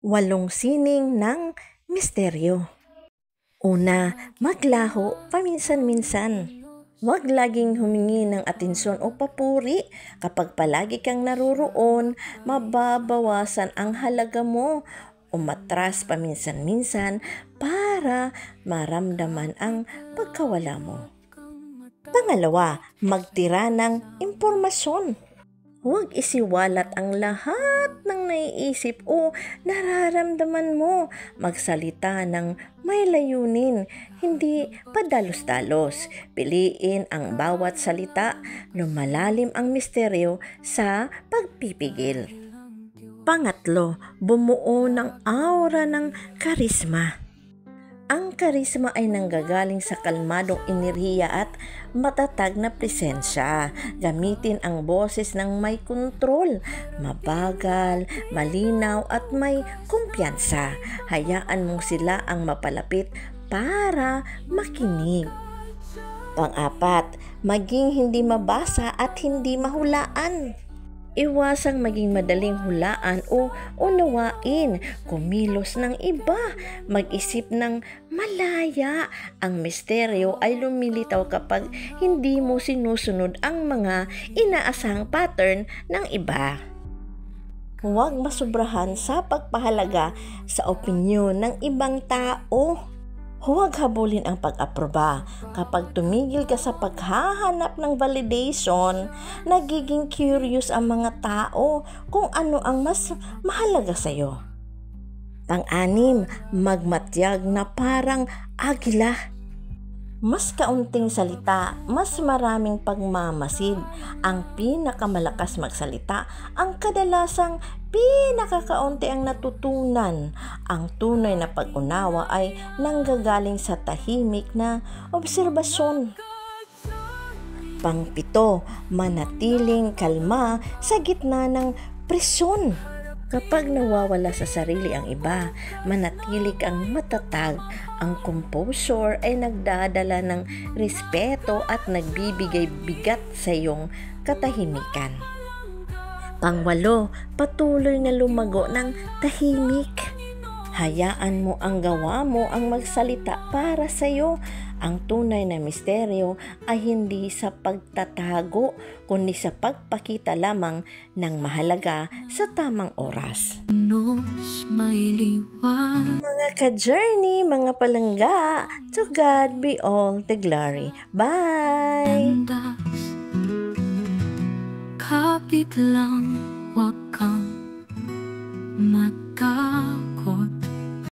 Walong sining ng misteryo. Una, maglaho paminsan-minsan. Huwag laging humingi ng atensyon o papuri. Kapag palagi kang naroroon, mababawasan ang halaga mo. Umatras paminsan-minsan para maramdaman ang pagkawala mo. Pangalawa, magtira ng impormasyon. Huwag isiwalat ang lahat ng naiisip o nararamdaman mo. Magsalita ng may layunin, hindi padalos-dalos. Piliin ang bawat salita, lumalalim ang misteryo sa pagpipigil. Pangatlo, bumuo ng aura ng karisma. Ang karisma ay nanggagaling sa kalmadong enerhiya at matatag na presensya. Gamitin ang boses ng may kontrol, mabagal, malinaw at may kumpiyansa. Hayaan mong sila ang mapalapit para makinig. Pang-apat, maging hindi mabasa at hindi mahulaan. Iwasang maging madaling hulaan o unawain, kumilos ng iba, mag-isip ng malaya. Ang misteryo ay lumilitaw kapag hindi mo sinusunod ang mga inaasahang pattern ng iba. Huwag masobrahan sa pagpahalaga sa opinyon ng ibang tao. Huwag habulin ang pag-aproba. Kapag tumigil ka sa paghahanap ng validation, nagiging curious ang mga tao kung ano ang mas mahalaga sa iyo. Pang-anim, magmatyag na parang agila. Mas kaunting salita, mas maraming pagmamasid. Ang pinakamalakas magsalita, ang kadalasang pinakakaunti ang natutunan. Ang tunay na pag-unawa ay nanggagaling sa tahimik na obserbasyon. Pang-pito, manatiling kalma sa gitna ng presyon. Kapag nawawala sa sarili ang iba, manatili kang matatag. Ang composure ay nagdadala ng respeto at nagbibigay bigat sa iyong katahimikan. Pang-walo, patuloy na lumago ng tahimik. Hayaan mo ang gawa mo ang magsalita para sa iyo. Ang tunay na misteryo ay hindi sa pagtatago, kundi sa pagpakita lamang ng mahalaga sa tamang oras. Mga ka-journey, mga palangga, to God be all the glory. Bye! Kapit lang, wag kang